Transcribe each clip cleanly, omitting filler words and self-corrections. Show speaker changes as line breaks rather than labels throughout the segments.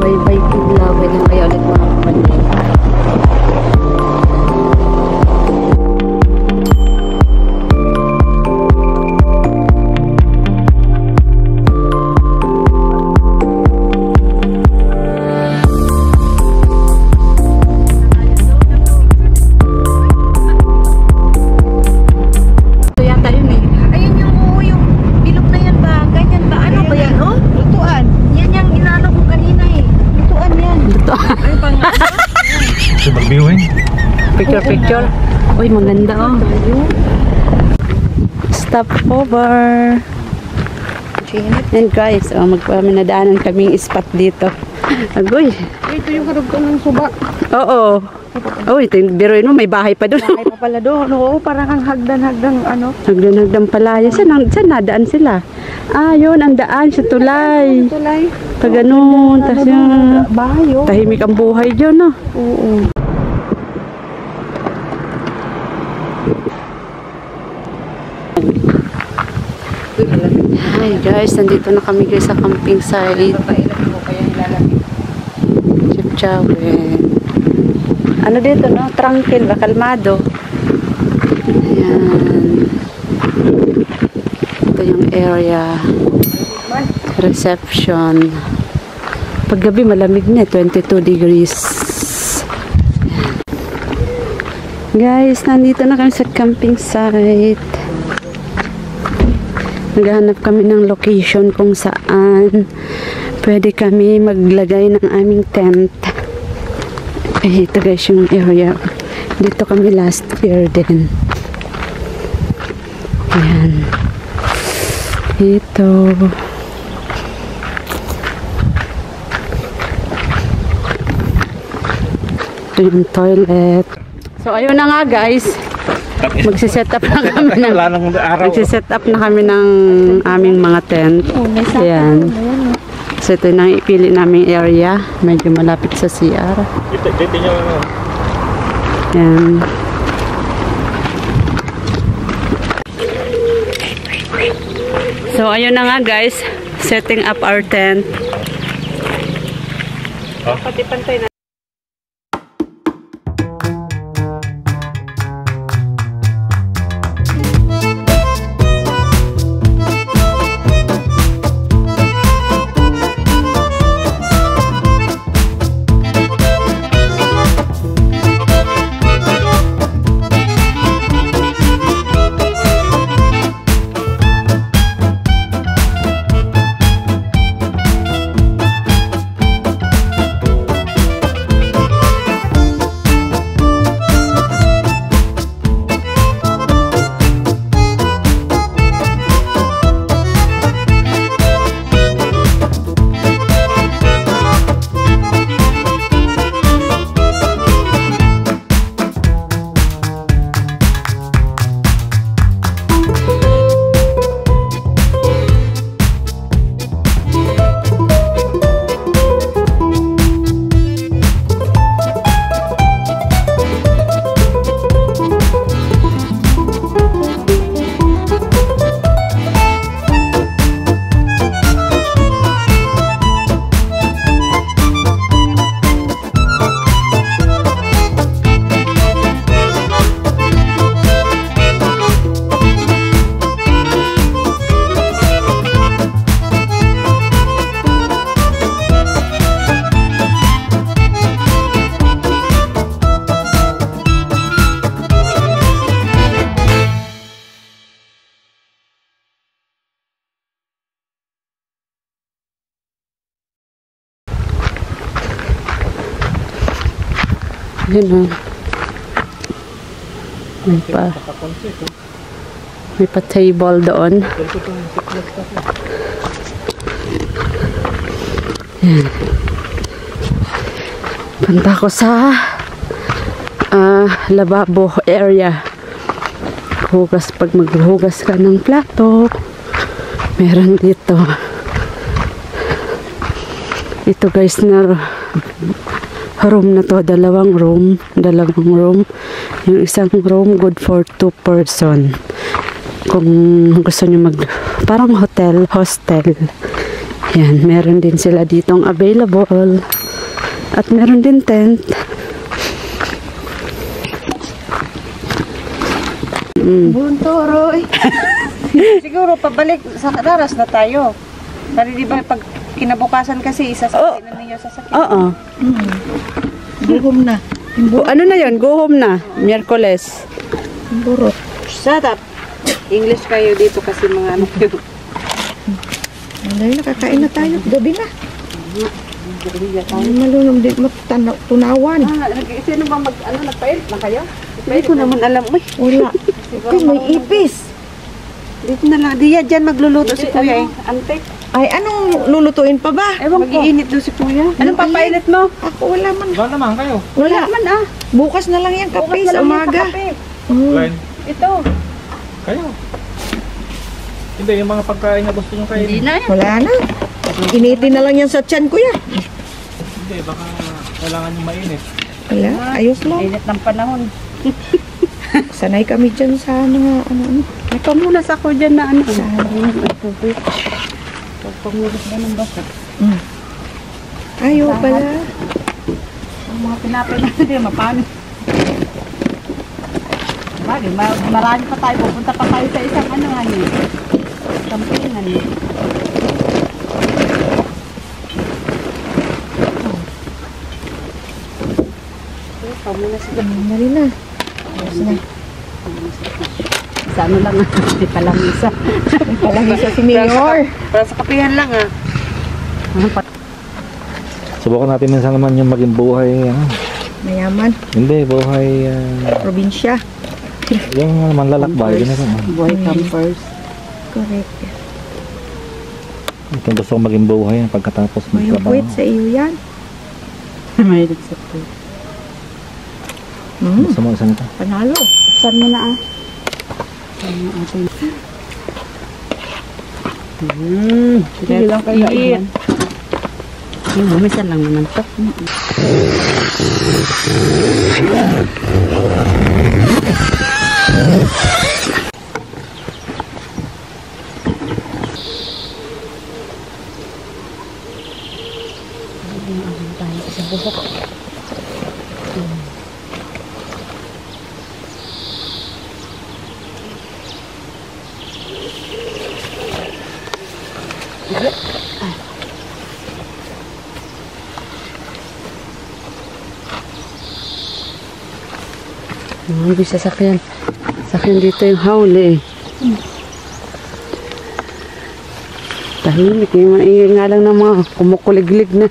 Bye-bye Kidlaw. Ganyan kayo ulit mga kapatid. Picture. Uy, maganda oh. Stop over. And guys, oh, nadaanan kaming spot dito. Agoy.
Ito yung karugtong ng suba.
Oo. Oh, ito yung biruin mo, may bahay pa doon.
Bahay pa pala doon. Oo, parang ang hagdan-hagdan ano.
Hagdan-hagdan pala. Saan nadaan sila? Ah, yun, ang daan sa tulay.
Tulay.
Pag ganun. Tapos yung
bahay oh.
Tahimik ang buhay dyan, no?
Oo.
Hi guys, nandito na kami guys sa camping site. Chipchawin. Ano dito no? Tranquil ba? Kalmado. Ayan. Ito yung area. Reception. Paggabi malamig na. 22 degrees. Ayan. Guys, nandito na kami sa camping site. Naghahanap kami ng location kung saan pwede kami maglagay ng aming tent. Eh, ito guys yung area. Dito kami last year din. Ayan. Ito. Ito yung toilet. So, ayun na nga guys. Magsiset up na kami ng aming mga tent. Ayan. So ito na ipili naming area. Medyo malapit sa CR. Ayan. So ayun na nga guys. Setting up our tent. Pati pantay na. Yun o. May pa table doon. Yan. Punta ko sa lababo area. Hugas, pag maghugas ka ng plato, meron dito. Ito guys na room na to, dalawang room. Yung isang room good for 2 person. Kung gusto nyo parang hostel. Yan, meron din sila ditong available. At meron din tent.
Buntoroy. Siguro pabalik sa Raras na tayo. Kasi di ba pag kinabukasan kasi isasakay na ninyo sasakyan.
Oo.
Buhom na.
Ano na yun? Go home na. Miyerkules.
Burot.
Shut up. English kayo dito kasi mga ano kayo.
Ay, nakakain na tayo. Gabi na. Ay, malunong din tunawan.
Sino bang nagpail na kayo? Hindi ko naman alam. Uy,
Wala. Ay, may ipis.
dito na lang. Diya, dyan magluluto si Kuya eh.
Antek. Ay, anong lulutuin pa ba?
Ewan ko. Mag-iinit doon si Kuya. Anong papailit mo?
Ako wala man.
Wala naman kayo.
Wala.
Man ah.
Bukas na lang yan kape
Bukas na
sa
lang yung
umaga.
kape.
Line.
Ito.
Kayo. Hindi, yung mga pagkain na gusto nyo kayo.
Hindi na yan.
Wala na. Initin na lang yan sa tiyan ko yan.
Hindi, baka kailangan nyo mainit.
Wala, ayos lang.
Init ng panahon.
Sanay kami dyan sa mga ano.
May pamunas ako dyan na ano.
Pamulas
ba ng bakat?
Ayaw pala.
Ang mga pinapay natin, mapano. Bagay, marami pa tayo. Pupunta pa tayo sa isang ano hangin. Kampingan. Pamunas ito.
Mali na. Ayos na.
Sa ano lang, hindi pa lang isa.
Palagi sa si Mayor.
Para sa kapihan lang ah.
Subukan natin minsan naman yung maging buhay,
Mayaman.
hindi, buhay,
Probinsya.
yung manlalakbay, ganun.
Boy campers.
Correct.
Kung gusto kong maging buhay pagkatapos
May
magtrabaho.
wait sa iyo yan.
May sa to.
Gusto mo isa nito?
Panalo.
Saan mo na ah? Sige lang kayo. Yung bumisan lang naman to.
Hindi sasakyan. Sakyan dito yung hawli. Tahimik. Yung maingay nga lang ng mga kumukuliglig na.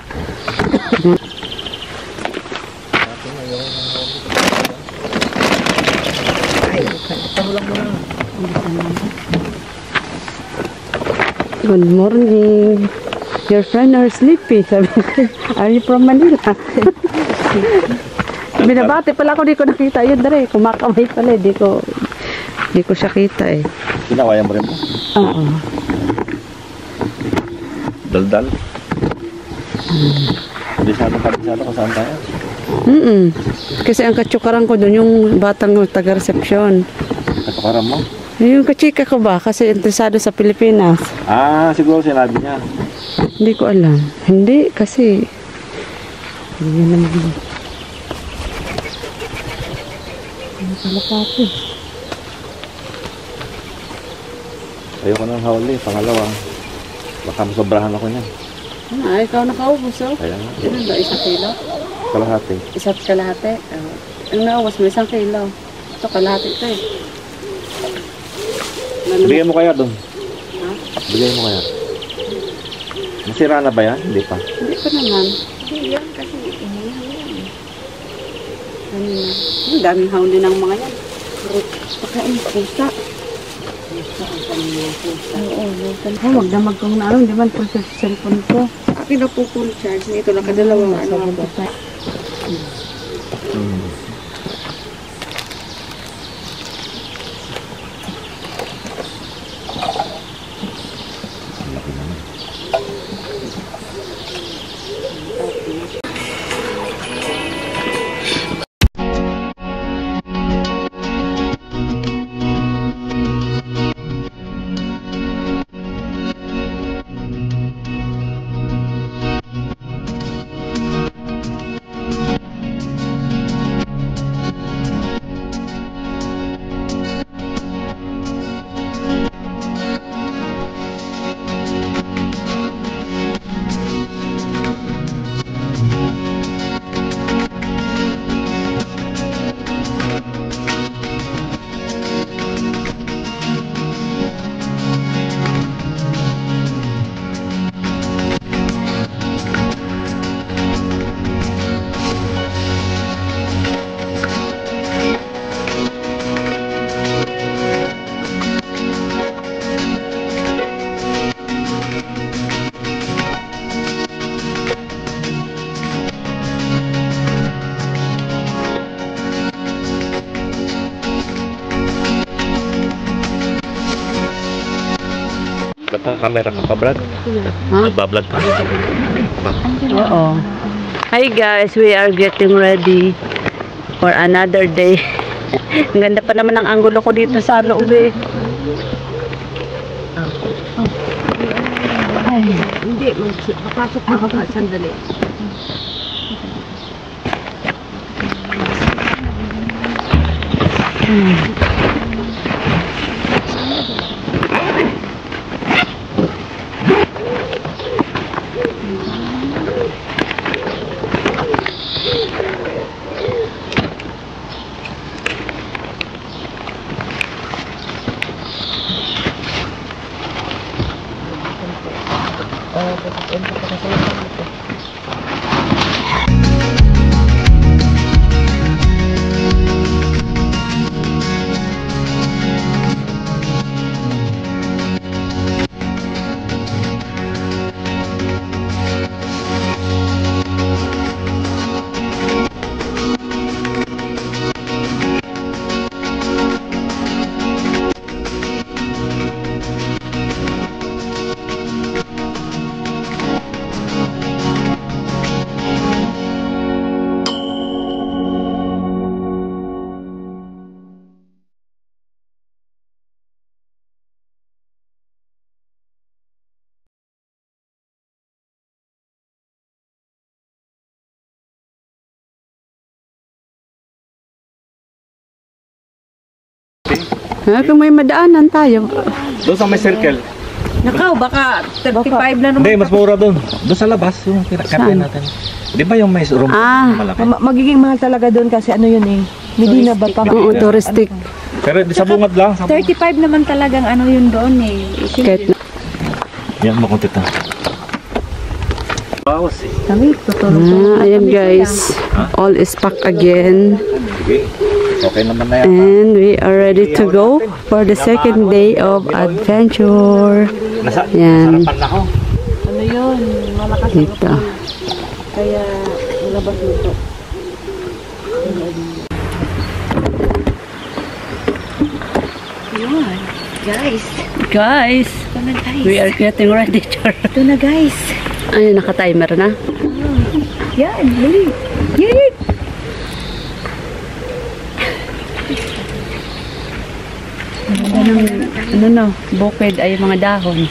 Good morning. Your friend are sleepy. Sabi ko, are you from Manila? Binabati pala ako, di ko nakita yun dere. Kumakamay pala, di ko siya kita eh.
Pinawayan mo rin po?
Oo.
Daldal? Kabisado kung saan tayo?
Kasi ang katsukaran ko doon, yung batang taga-reception.
Katukaran mo?
Yung kachika ko ba? Kasi interesado sa Pilipinas.
Ah, siguro sinabi niya.
Hindi ko alam. Hindi, kasi hindi naman. Ano pala pati?
Ayoko ng hawli, pangalawa. Baka masobrahan ako niyan.
Ah, ikaw nakaubos oh.
Kaya nga,
Ilan ba? 1 kilo?
kalahati.
Isa't kalahati. Ang naubos mo 1 kilo. Ito kalahati ito eh.
Bigyan mo kaya doon? Bigyan mo kaya? Masira na ba yan? Hindi pa.
Hindi pa naman. Hindi yan kasi umuha yan. Kanina. Ang daming hawli ng mga yan. Pagkain pusa. Pusa ang kanina pusa. Oo. Huwag na magkong na ano. Hindi man po sa cellphone ko. Akin na po full charge. Ito lang kadalawang ano.
Naka-camera ka pa, Brad?
Ha?
Nagbablog ka?
Oo. Hi guys, we are getting ready for another day. Ang ganda pa naman ng angulo ko dito sa loob eh.
Hindi, makasok ako ka sandali.
Kung may madaanan tayo.
Doon sa may circle.
Nakaw, baka 35 na naman.
Hindi, mas mura doon. Doon sa labas, yung kinakape natin. Di ba yung may room malaki?
Magiging mahal talaga doon kasi ano yun eh. Medina ba pa?
Oo, touristic.
Pero di sa bungad lang.
35 naman talagang ano yun doon eh.
Kahit na.
Yan, makuntit na. Bawas eh.
Kami, tutulong.
Ayan guys. All is packed again.
Okay. Okay naman na yan.
And we are ready to go for the second day of adventure. Yan.
Sarapan na ako.
Ano yun? Malakas ang
Dito.
kaya labas nito. Yun. Guys.
Guys,
Ito na guys.
we are getting ready.
Ito na guys.
Ayun, naka-timer na.
Yan. Dali. Yan.
Ano no, bukid ay mga dahon.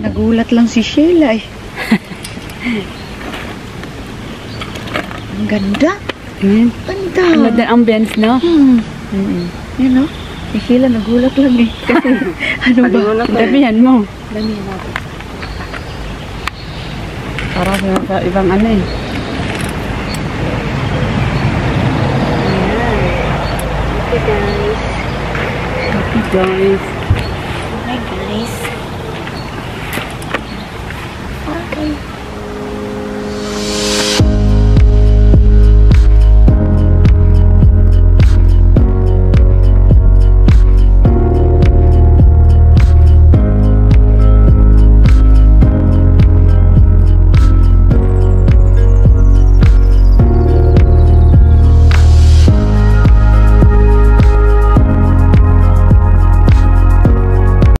Nagulat lang si Sheila eh. Ang ganda.
Ayan.
Ganda.
Ganda ang ambience, no?
Yan o. Si Sheila nagulat lang eh. Kasi ano ba?
Damihan mo.
Dami natin.
Para sa ibang ano eh.
Okay guys.
Guys.
Hi guys. Okay.